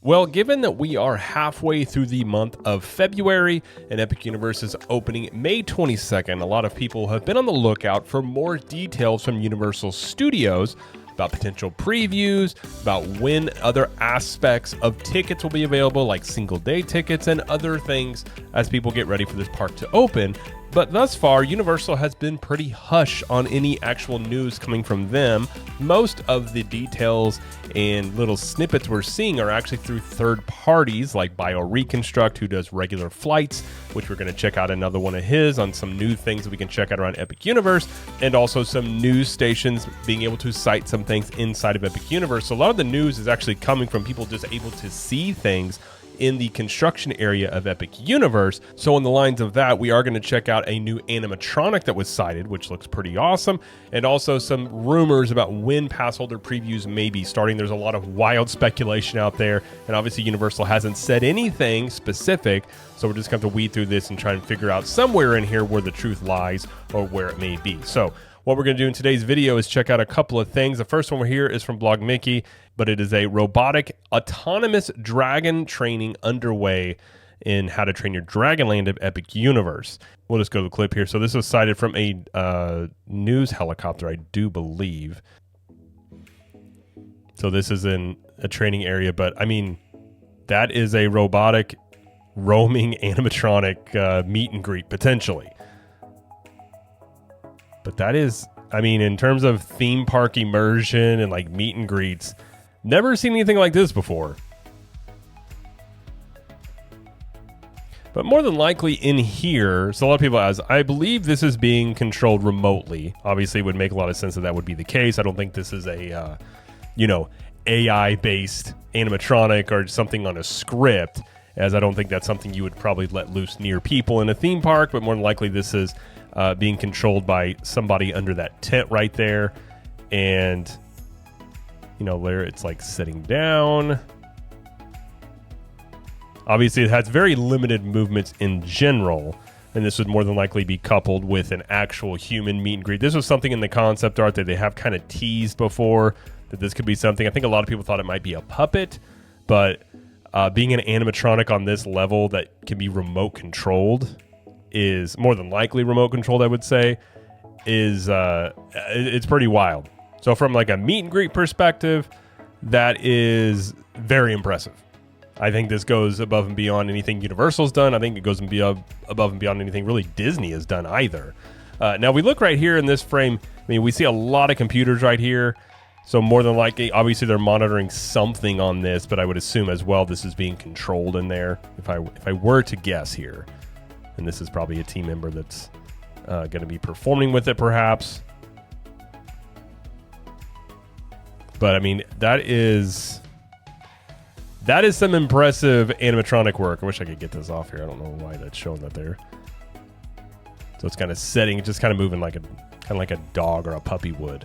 Well, given that we are halfway through the month of February and Epic Universe is opening May 22nd, a lot of people have been on the lookout for more details from Universal Studios about potential previews, about when other aspects of tickets will be available, like single day tickets and other things as people get ready for this park to open. But thus far, Universal has been pretty hush on any actual news coming from them. Most of the details and little snippets we're seeing are actually through third parties like BioReconstruct, who does regular flights, which we're going to check out another one of his on some new things that we can check out around Epic Universe, and also some news stations being able to cite some things inside of Epic Universe. So a lot of the news is actually coming from people just able to see things in the construction area of Epic Universe. So on the lines of that, we are going to check out a new animatronic that was cited, which looks pretty awesome, and also some rumors about when pass holder previews may be starting. There's a lot of wild speculation out there, and obviously Universal hasn't said anything specific, so we're just going to have to weed through this and try and figure out somewhere in here where the truth lies or where it may be. So what we're going to do in today's video is check out a couple of things. The first one here is from Blog Mickey, but it is a robotic autonomous dragon training underway in How to Train Your Dragonland of Epic Universe. We'll just go to the clip here. So this was cited from a news helicopter, I do believe. So this is in a training area, but I mean, that is a robotic roaming animatronic meet and greet potentially. But that is, I mean, in terms of theme park immersion and like meet and greets, never seen anything like this before. But more than likely in here, so a lot of people ask, I believe this is being controlled remotely. Obviously, it would make a lot of sense that would be the case. I don't think this is a, AI-based animatronic or something on a script, as I don't think that's something you would probably let loose near people in a theme park, but more than likely this is being controlled by somebody under that tent right there. And, there it's like sitting down. Obviously, it has very limited movements in general, and this would more than likely be coupled with an actual human meet and greet. This was something in the concept art that they have kind of teased before, that this could be something. I think a lot of people thought it might be a puppet, but being an animatronic on this level that can be remote controlled is more than likely remote controlled, I would say, is it's pretty wild. So from like a meet and greet perspective, that is very impressive. I think this goes above and beyond anything Universal's done. I think it goes above and beyond anything really Disney has done either. Now we look right here in this frame. I mean, we see a lot of computers right here. So more than likely, obviously they're monitoring something on this, but I would assume as well this is being controlled in there. If I were to guess here, and this is probably a team member that's going to be performing with it, perhaps. But I mean, that is some impressive animatronic work. I wish I could get this off here. I don't know why that's showing that there. So it's kind of setting, just kind of moving like a dog or a puppy would.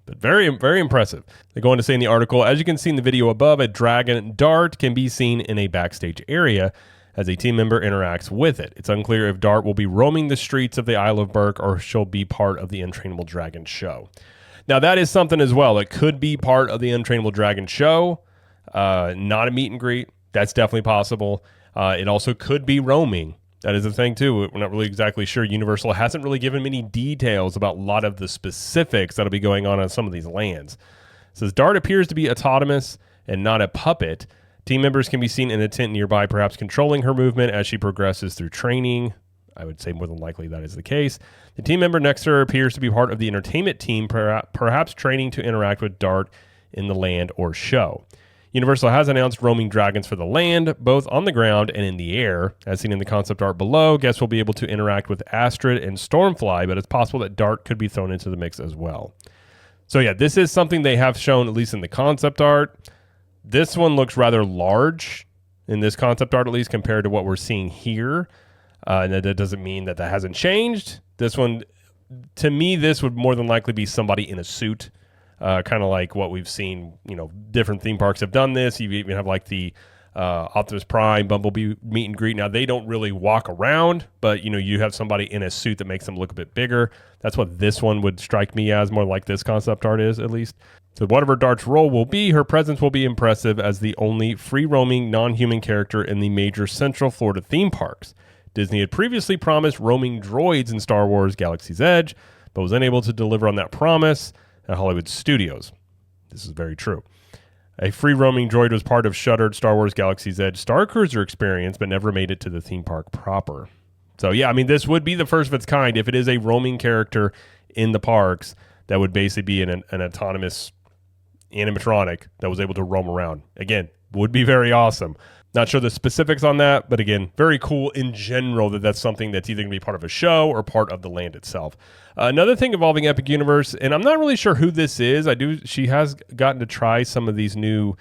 But very, very impressive. They go on to say in the article, as you can see in the video above, a dragon Dart can be seen in a backstage area as a team member interacts with it. It's unclear if Dart will be roaming the streets of the Isle of Berk or she'll be part of the Untrainable Dragon show. Now, that is something as well. It could be part of the Untrainable Dragon show, not a meet and greet. That's definitely possible. It also could be roaming. That is the thing, too. We're not really exactly sure. Universal hasn't really given many details about a lot of the specifics that'll be going on some of these lands. It says, Dart appears to be autonomous and not a puppet. Team members can be seen in a tent nearby, perhaps controlling her movement as she progresses through training. I would say more than likely that is the case. The team member next to her appears to be part of the entertainment team, perhaps training to interact with Dart in the land or show. Universal has announced roaming dragons for the land, both on the ground and in the air. As seen in the concept art below, guests will be able to interact with Astrid and Stormfly, but it's possible that Dart could be thrown into the mix as well. So yeah, this is something they have shown, at least in the concept art. This one looks rather large in this concept art, at least compared to what we're seeing here. And that doesn't mean that hasn't changed. This one, to me, this would more than likely be somebody in a suit. Kind of like what we've seen, different theme parks have done this. You even have like the Optimus Prime, Bumblebee meet and greet. Now, they don't really walk around, but, you have somebody in a suit that makes them look a bit bigger. That's what this one would strike me as, more like this concept art is, at least. So whatever Dart's role will be, her presence will be impressive as the only free-roaming, non-human character in the major Central Florida theme parks. Disney had previously promised roaming droids in Star Wars Galaxy's Edge, but was unable to deliver on that promise at Hollywood Studios. This is very true. A free-roaming droid was part of shuttered Star Wars Galaxy's Edge Star Cruiser experience, but never made it to the theme park proper. So yeah, I mean, this would be the first of its kind. If it is a roaming character in the parks, that would basically be an autonomous animatronic that was able to roam around. Again, would be very awesome. Not sure the specifics on that, but again, very cool in general that that's something that's either going to be part of a show or part of the land itself. Another thing involving Epic Universe, and I'm not really sure who this is. She has gotten to try some of these new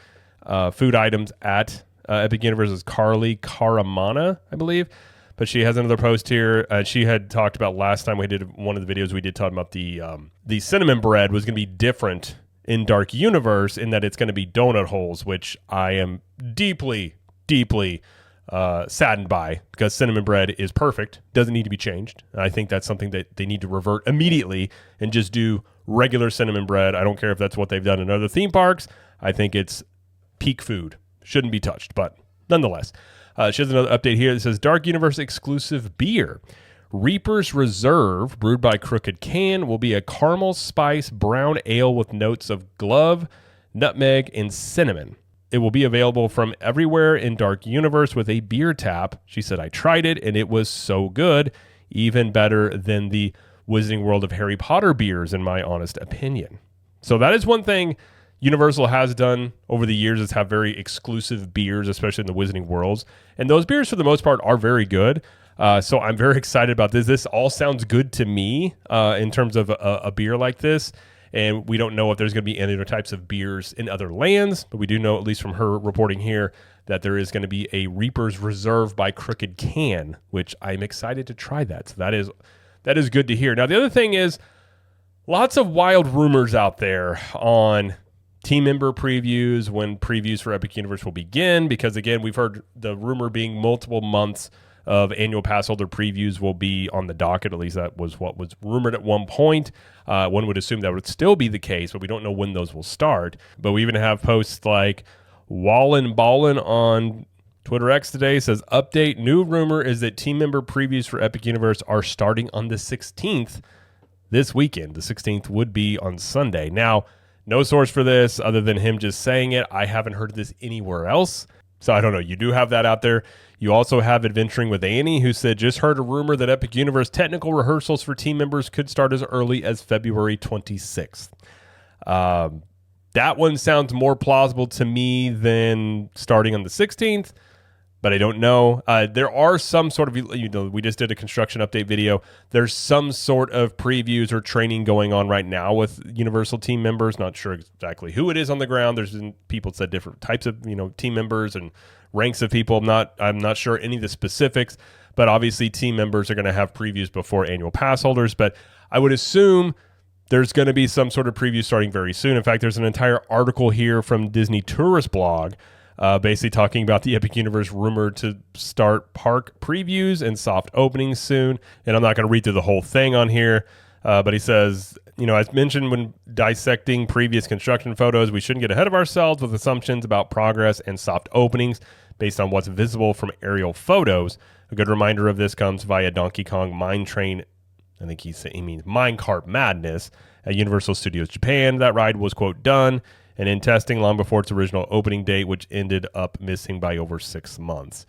food items at Epic Universe. Is Carly Caramana, I believe. But she has another post here. She had talked about last time we did one of the videos we did talking about the cinnamon bread was going to be different in Dark Universe in that it's going to be donut holes, which I am deeply saddened by because cinnamon bread is perfect, doesn't need to be changed. I think that's something that they need to revert immediately and just do regular cinnamon bread. I don't care if that's what they've done in other theme parks. I think it's peak food. Shouldn't be touched, but nonetheless. She has another update here that says Dark Universe exclusive beer. Reaper's Reserve, brewed by Crooked Can, will be a caramel spice brown ale with notes of glove, nutmeg, and cinnamon. It will be available from everywhere in Dark Universe with a beer tap. She said, I tried it, and it was so good, even better than the Wizarding World of Harry Potter beers, in my honest opinion. So that is one thing Universal has done over the years is have very exclusive beers, especially in the Wizarding Worlds. And those beers, for the most part, are very good. So I'm very excited about this. This all sounds good to me in terms of a beer like this. And we don't know if there's going to be any other types of beers in other lands, but we do know, at least from her reporting here, that there is going to be a Reaper's Reserve by Crooked Can, which I'm excited to try that. So that is good to hear. Now, the other thing is lots of wild rumors out there on team member previews, when previews for Epic Universe will begin, because again, we've heard the rumor being multiple months of annual pass holder previews will be on the docket. At least that was what was rumored at one point. One would assume that would still be the case, but we don't know when those will start. But we even have posts like Wallin Ballin on Twitter X today says, update, new rumor is that team member previews for Epic Universe are starting on the 16th this weekend. The 16th would be on Sunday. Now, no source for this other than him just saying it. I haven't heard this anywhere else. So I don't know. You do have that out there. You also have Adventuring with Annie, who said, just heard a rumor that Epic Universe technical rehearsals for team members could start as early as February 26th. That one sounds more plausible to me than starting on the 16th, but I don't know. There are some sort of, we just did a construction update video. There's some sort of previews or training going on right now with Universal team members. Not sure exactly who it is on the ground. There's been people said different types of, team members and ranks of people. I'm not sure any of the specifics, but obviously team members are going to have previews before annual pass holders. But I would assume there's going to be some sort of preview starting very soon. In fact, there's an entire article here from Disney Tourist Blog basically talking about the Epic Universe rumored to start park previews and soft openings soon. And I'm not going to read through the whole thing on here, but he says, as mentioned when dissecting previous construction photos, we shouldn't get ahead of ourselves with assumptions about progress and soft openings based on what's visible from aerial photos. A good reminder of this comes via Donkey Kong Mine Train, I think he means Minecart Madness, at Universal Studios Japan. That ride was, quote, done and in testing long before its original opening date, which ended up missing by over 6 months.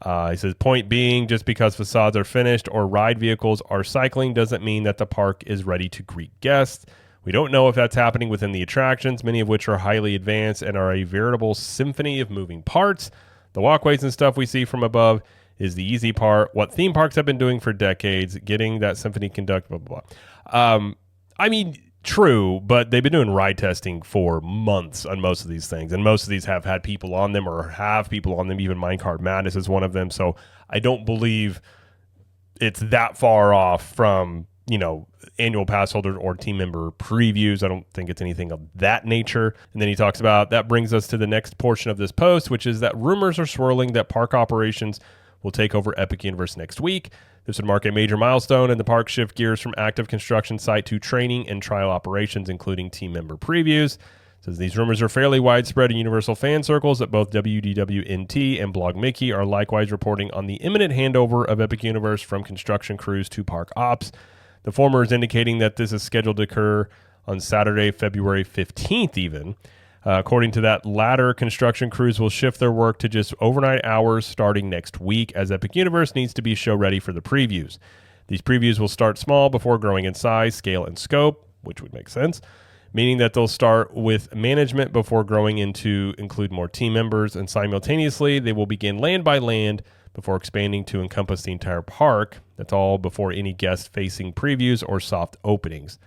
He says, point being, just because facades are finished or ride vehicles are cycling doesn't mean that the park is ready to greet guests. We don't know if that's happening within the attractions, many of which are highly advanced and are a veritable symphony of moving parts. The walkways and stuff we see from above is the easy part. What theme parks have been doing for decades, getting that symphony conduct, blah, blah, blah. True, but they've been doing ride testing for months on most of these things, and most of these have had people on them or have people on them. Even Minecart Madness is one of them, so I don't believe it's that far off from annual pass holder or team member previews. I don't think it's anything of that nature. And then he talks about, that brings us to the next portion of this post, which is that rumors are swirling that park operations will take over Epic Universe next week. This would mark a major milestone in the park shift gears from active construction site to training and trial operations, including team member previews. Says these rumors are fairly widespread in Universal fan circles that both WDWNT and Blog Mickey are likewise reporting on the imminent handover of Epic Universe from construction crews to park ops. The former is indicating that this is scheduled to occur on Saturday, February 15th even. According to that latter, construction crews will shift their work to just overnight hours starting next week, as Epic Universe needs to be show ready for the previews. These previews will start small before growing in size, scale, and scope, which would make sense, meaning that they'll start with management before growing into include more team members, and simultaneously they will begin land by land before expanding to encompass the entire park. That's all before any guest-facing previews or soft openings.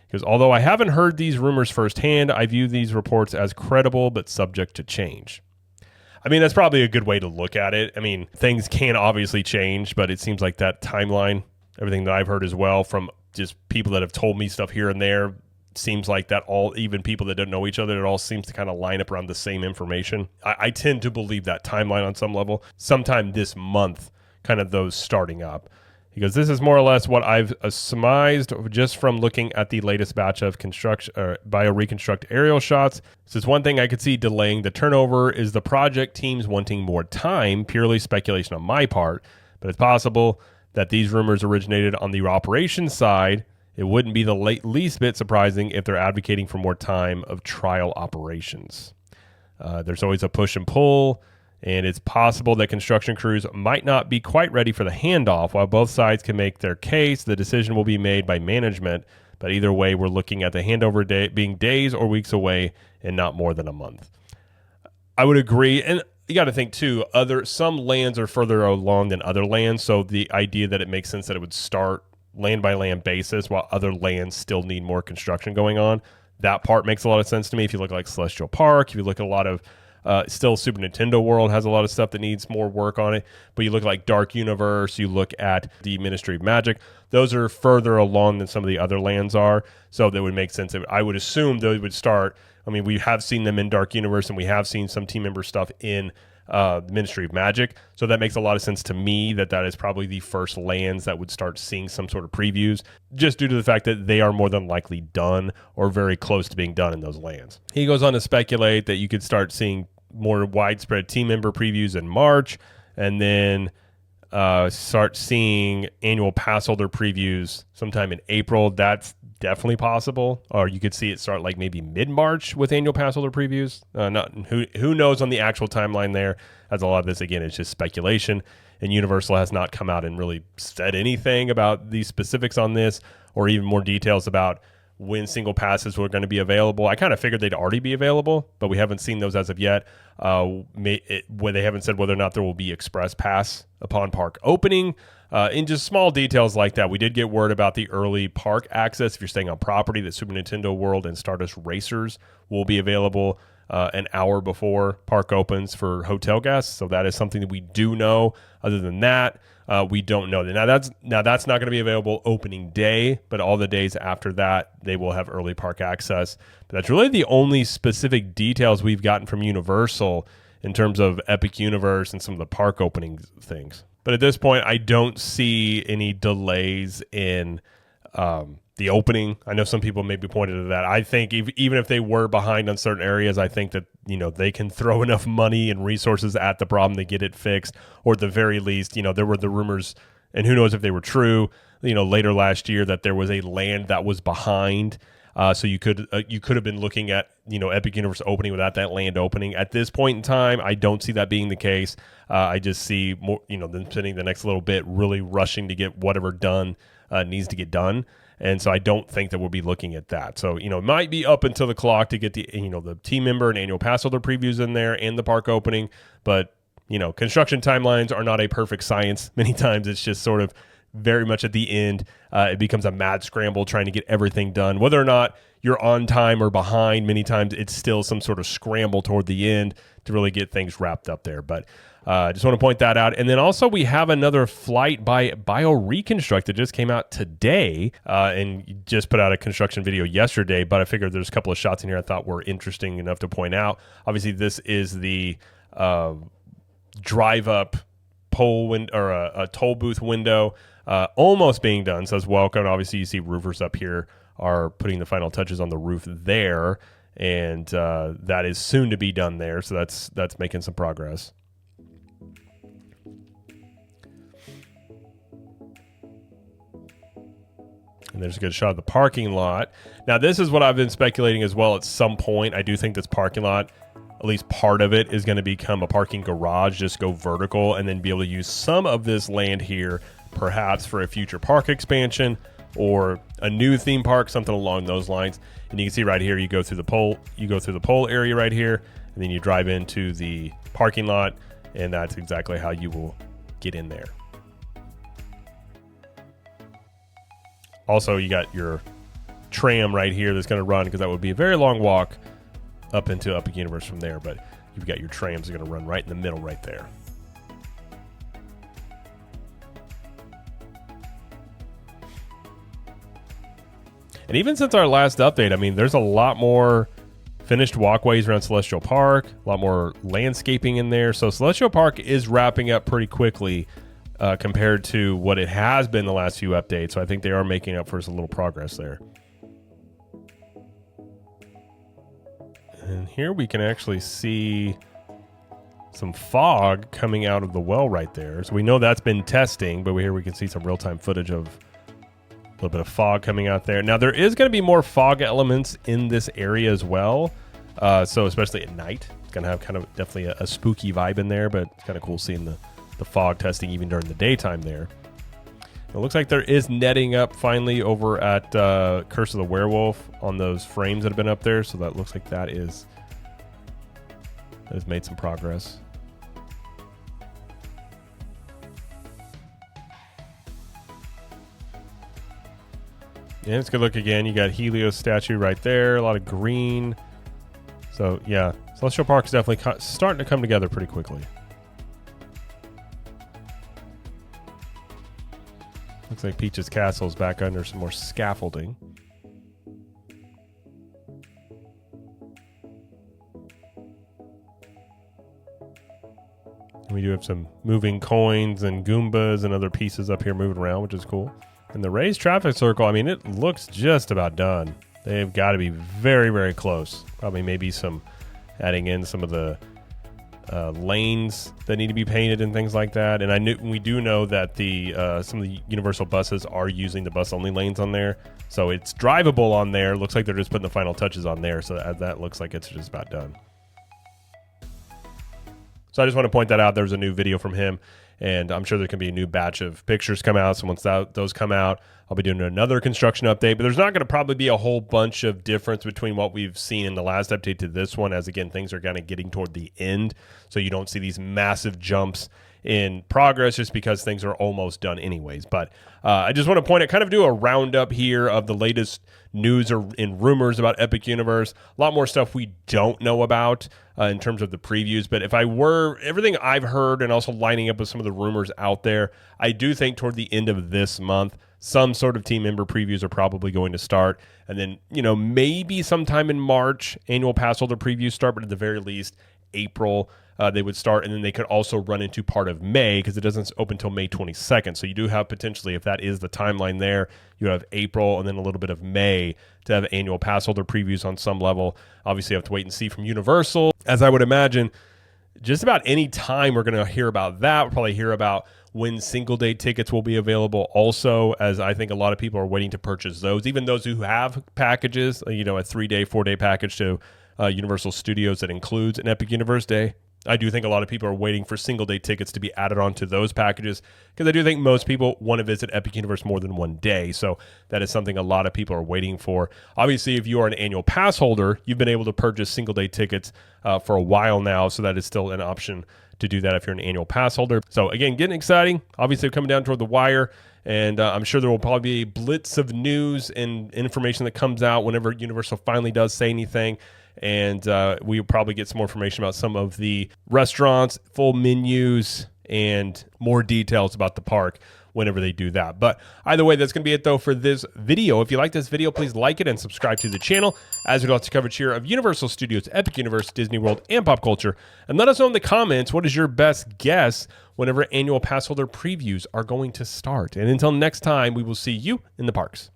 Because although I haven't heard these rumors firsthand, I view these reports as credible but subject to change. I mean, that's probably a good way to look at it. I mean, things can obviously change, but it seems like that timeline, everything that I've heard as well from just people that have told me stuff here and there, seems like that all, even people that don't know each other, it all seems to kind of line up around the same information. I tend to believe that timeline on some level, sometime this month, kind of those starting up. Because this is more or less what I've surmised just from looking at the latest batch of bio-reconstruct aerial shots. This is one thing I could see delaying the turnover is the project teams wanting more time, purely speculation on my part, but it's possible that these rumors originated on the operations side. It wouldn't be the least bit surprising if they're advocating for more time of trial operations. There's always a push and pull, and it's possible that construction crews might not be quite ready for the handoff. While both sides can make their case, the decision will be made by management. But either way, we're looking at the handover day being days or weeks away and not more than a month. I would agree. And you got to think, too, some lands are further along than other lands. So the idea that it makes sense that it would start land-by-land basis while other lands still need more construction going on, that part makes a lot of sense to me. If you look like Celestial Park, if you look at a lot of still Super Nintendo World has a lot of stuff that needs more work on it, but you look like Dark Universe, you look at the Ministry of Magic, those are further along than some of the other lands are, so that would make sense. I would assume they would start, I mean, we have seen them in Dark Universe, and we have seen some team member stuff in the Ministry of Magic, so that makes a lot of sense to me that is probably the first lands that would start seeing some sort of previews, just due to the fact that they are more than likely done or very close to being done in those lands. He goes on to speculate that you could start seeing more widespread team member previews in March, and then start seeing annual pass holder previews sometime in April. That's definitely possible. Or you could see it start like maybe mid-March with annual pass holder previews. Who knows on the actual timeline there, as a lot of this, again, is just speculation. And Universal has not come out and really said anything about the specifics on this, or even more details about when single passes were going to be available. I kind of figured they'd already be available, but we haven't seen those as of yet. Where they haven't said whether or not there will be express pass upon park opening. In just small details like that. We did get word about the early park access. If you're staying on property, that Super Nintendo World and Stardust Racers will be available an hour before park opens for hotel guests. So that is something that we do know. Other than that, we don't know. Now that's not going to be available opening day, but all the days after that, they will have early park access. But that's really the only specific details we've gotten from Universal in terms of Epic Universe and some of the park opening things. But at this point, I don't see any delays in the opening. I know some people maybe pointed to that. I think even if they were behind on certain areas, I think that they can throw enough money and resources at the problem to get it fixed, or at the very least, there were the rumors, and who knows if they were true, later last year, that there was a land that was behind. So you could have been looking at Epic Universe opening without that land opening. At this point in time, I don't see that being the case. I just see more them spending the next little bit really rushing to get whatever done needs to get done. And so I don't think that we'll be looking at that. So, it might be up until the clock to get the team member and annual pass holder previews in there and the park opening. But, construction timelines are not a perfect science. Many times it's just sort of very much at the end. It becomes a mad scramble trying to get everything done. Whether or not you're on time or behind, many times it's still some sort of scramble toward the end to really get things wrapped up there. But Just want to point that out. And then also we have another flight by BioReconstruct that just came out today and just put out a construction video yesterday. But I figured there's a couple of shots in here I thought were interesting enough to point out. Obviously, this is the drive-up pole or a toll booth window almost being done. So it's welcome. Obviously, you see roofers up here are putting the final touches on the roof there. And that is soon to be done there. So that's making some progress. And there's a good shot of the parking lot. Now, this is what I've been speculating as well. At some point, I do think this parking lot, at least part of it, is going to become a parking garage, just go vertical, and then be able to use some of this land here, perhaps for a future park expansion or a new theme park, something along those lines. And you can see right here, you go through the pole area right here, and then you drive into the parking lot, and that's exactly how you will get in there. Also, you got your tram right here that's going to run, because that would be a very long walk up into Epic Universe from there. But you've got your trams that are going to run right in the middle right there. And even since our last update, I mean, there's a lot more finished walkways around Celestial Park, a lot more landscaping in there. So Celestial Park is wrapping up pretty quickly compared to what it has been the last few updates. So I think they are making up for us a little progress there. And here we can actually see some fog coming out of the well right there. So we know that's been testing, but here we can see some real-time footage of a little bit of fog coming out there. Now, there is going to be more fog elements in this area as well. So especially at night, it's going to have kind of definitely a spooky vibe in there, but it's kind of cool seeing the fog testing even during the daytime there. It looks like there is netting up finally over at Curse of the Werewolf on those frames that have been up there. So that looks like that has made some progress. Yeah, it's a good look again. You got Helios statue right there. A lot of green. So, yeah. Celestial Park's definitely starting to come together pretty quickly. Looks like Peach's Castle is back under some more scaffolding. We do have some moving coins and Goombas and other pieces up here moving around, which is cool. And the raised traffic circle, I mean, it looks just about done. They've got to be very, very close. Probably maybe adding in some of the lanes that need to be painted and things like that. And we do know that some of the Universal buses are using the bus-only lanes on there. So it's drivable on there. Looks like they're just putting the final touches on there. So that looks like it's just about done. So I just want to point that out. There's a new video from him, and I'm sure there can be a new batch of pictures come out. So once those come out, I'll be doing another construction update. But there's not going to probably be a whole bunch of difference between what we've seen in the last update to this one, as again, things are kind of getting toward the end. So you don't see these massive jumps in progress just because things are almost done anyways. But I just want to point out, kind of do a roundup here of the latest news or in rumors about Epic Universe. A lot more stuff we don't know about in terms of the previews. But if I were, everything I've heard and also lining up with some of the rumors out there, I do think toward the end of this month, some sort of team member previews are probably going to start. And then, maybe sometime in March, annual pass holder previews start, but at the very least, April, they would start. And then they could also run into part of May, because it doesn't open until May 22nd. So you do have potentially, if that is the timeline there, you have April and then a little bit of May to have annual pass holder previews on some level. Obviously, you have to wait and see from Universal. As I would imagine, just about any time we're going to hear about that. We'll probably hear about when single day tickets will be available also, as I think a lot of people are waiting to purchase those. Even those who have packages, a 3-day, 4-day package to Universal Studios that includes an Epic Universe Day. I do think a lot of people are waiting for single day tickets to be added onto those packages, because I do think most people want to visit Epic Universe more than one day. So that is something a lot of people are waiting for. Obviously, if you are an annual pass holder, you've been able to purchase single day tickets for a while now. So that is still an option to do that if you're an annual pass holder. So again, getting exciting. Obviously, coming down toward the wire. And I'm sure there will probably be a blitz of news and information that comes out whenever Universal finally does say anything. And we'll probably get some more information about some of the restaurants, full menus, and more details about the park whenever they do that. But either way, that's going to be it, though, for this video. If you like this video, please like it and subscribe to the channel, as we do lots of coverage here of Universal Studios, Epic Universe, Disney World, and pop culture. And let us know in the comments, what is your best guess whenever annual pass holder previews are going to start. And until next time, we will see you in the parks.